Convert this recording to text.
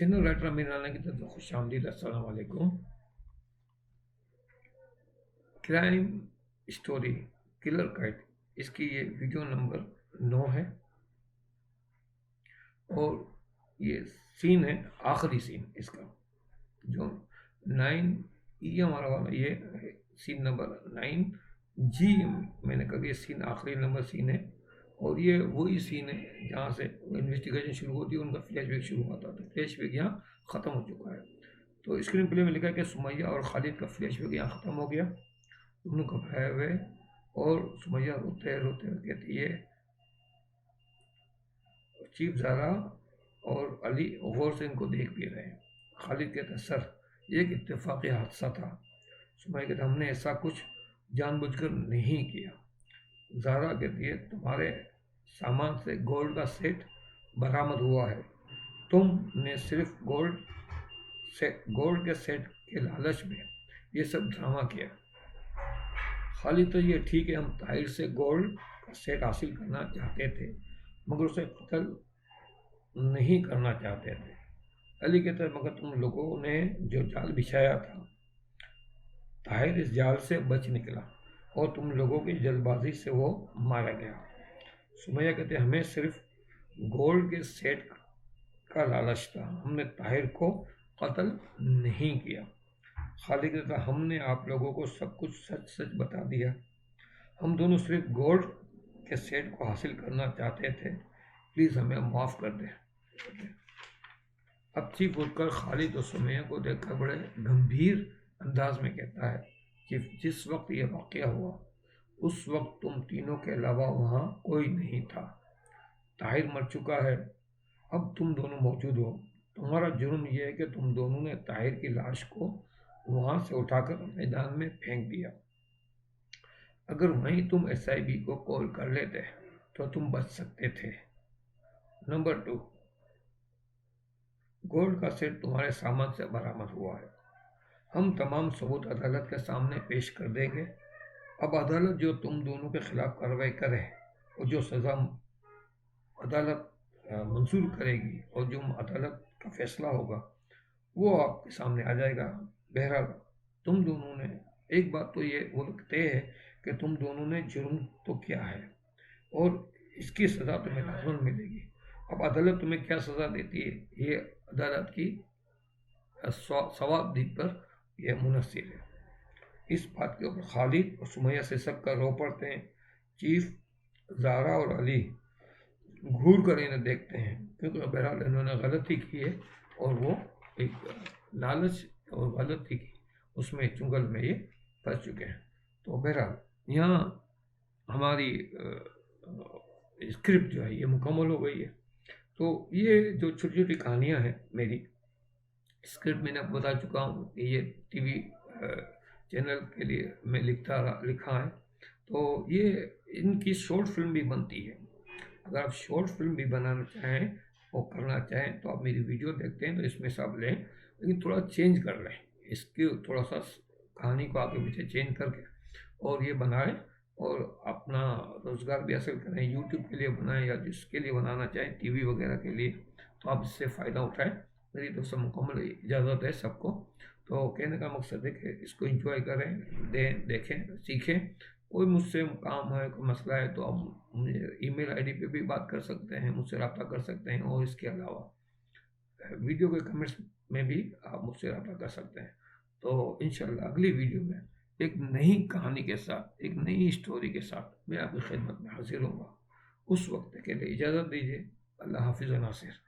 Channel writer अमीर राना की तरफ से खुश आमदीद। अस्सलाम वालेकुम। क्राइम स्टोरी किलर काइट, इसकी ये वीडियो नंबर 9 है और ये सीन है, आखिरी सीन इसका जो 9 ये हमारा वाला, ये सीन नंबर 9 जी। मैंने कहा ये सीन आखिरी नंबर सीन है और ये वही सीन है जहाँ से इन्वेस्टिगेशन शुरू होती है, उनका फ्लैशबैक शुरू होता है। तो फ्लैशबैक यहाँ ख़त्म हो चुका है। तो स्क्रीन प्ले में लिखा है कि सुमैया और खालिद का फ्लैशबैक यहाँ ख़त्म हो गया। दोनों घबराए हुए और सुमैया रोते रोते कहती है, चीफ ज़ारा और अली गौर से इनको देख भी रहे हैं। खालिद कहता है, सर ये एक इत्तेफाक़ी हादसा था। सुमैया कहता, हमने ऐसा कुछ जानबूझकर नहीं किया। ज़ारा कहती है, तुम्हारे सामान से गोल्ड का सेट बरामद हुआ है, तुमने सिर्फ गोल्ड के सेट के लालच में ये सब ड्रामा किया। खालिद तो ये ठीक है, हम ताहिर से गोल्ड का सेट हासिल करना चाहते थे मगर उसे कत्ल नहीं करना चाहते थे। अली कहता है, मगर तुम लोगों ने जो जाल बिछाया था, ताहिर इस जाल से बच निकला और तुम लोगों की जल्दबाजी से वो मारा गया। सुमैया कहते, हमें सिर्फ गोल्ड के सेट का लालच था, हमने ताहिर को कत्ल नहीं किया। खालिद कहता, हमने आप लोगों को सब कुछ सच सच बता दिया, हम दोनों सिर्फ गोल्ड के सेट को हासिल करना चाहते थे, प्लीज़ हमें माफ़ कर दें। अब चीफ उठकर खालिद और सुमैया को देखकर बड़े गंभीर अंदाज में कहता है, चीफ जिस वक्त ये वाक़या हुआ उस वक्त तुम तीनों के अलावा वहाँ कोई नहीं था। ताहिर मर चुका है, अब तुम दोनों मौजूद हो। तुम्हारा जुर्म यह है कि तुम दोनों ने ताहिर की लाश को वहाँ से उठाकर मैदान में फेंक दिया। अगर वहीं तुम SIB को कॉल कर लेते तो तुम बच सकते थे। नंबर 2, गोल्ड का सेट तुम्हारे सामान से बरामद हुआ है, हम तमाम सबूत अदालत के सामने पेश कर देंगे। अब अदालत जो तुम दोनों के खिलाफ कार्रवाई करे और जो सज़ा अदालत मंजूर करेगी और जो अदालत का फैसला होगा वो आपके सामने आ जाएगा। बहरहाल तुम दोनों ने एक बात तो ये वो तय है कि तुम दोनों ने जुर्म तो किया है और इसकी सज़ा तुम्हें लाज़मन मिलेगी। अब अदालत तुम्हें क्या सज़ा देती है ये अदालत की सवाबदीद पर यह मुनहसर है। इस बात के ऊपर खालिद और सुमैया से सब का रो पड़ते हैं। चीफ ज़ारा और अली घूर कर इन्हें देखते हैं क्योंकि बहरहाल इन्होंने गलती की है और वो एक लालच और गलती की उसमें चुंगल में ये फंस चुके हैं। तो बहरहाल यहाँ हमारी स्क्रिप्ट जो है ये मुकम्मल हो गई है। तो ये जो छोटी छोटी कहानियाँ हैं मेरी, स्क्रिप्ट मैंने आपको बता चुका हूँ कि ये TV चैनल के लिए मैं लिखा है। तो ये इनकी शॉर्ट फिल्म भी बनती है। अगर आप शॉर्ट फिल्म भी बनाना चाहें और करना चाहें तो आप मेरी वीडियो देखते हैं तो इसमें सब लें, लेकिन थोड़ा चेंज कर लें, इसकी थोड़ा सा कहानी को आगे पीछे चेंज करके और ये बनाएं और अपना रोज़गार भी हासिल करें। यूट्यूब के लिए बनाएं या जिसके लिए बनाना चाहें TV वगैरह के लिए, तो आप इससे फ़ायदा उठाएं। मेरी तरफ से मुकम्मल इजाज़त है सबको। तो कहने का मकसद है कि इसको एंजॉय करें, देखें, सीखें। कोई मुझसे काम है, कोई मसला है तो आप मुझे email ID पे भी बात कर सकते हैं, मुझसे रब्ता कर सकते हैं और इसके अलावा वीडियो के कमेंट्स में भी आप मुझसे रब्ता कर सकते हैं। तो इंशाल्लाह अगली वीडियो में एक नई कहानी के साथ, एक नई स्टोरी के साथ मैं आपकी खिदमत में हाजिर होऊंगा। उस वक्त के लिए इजाज़त दीजिए। अल्लाह हाफिज़ नासिर।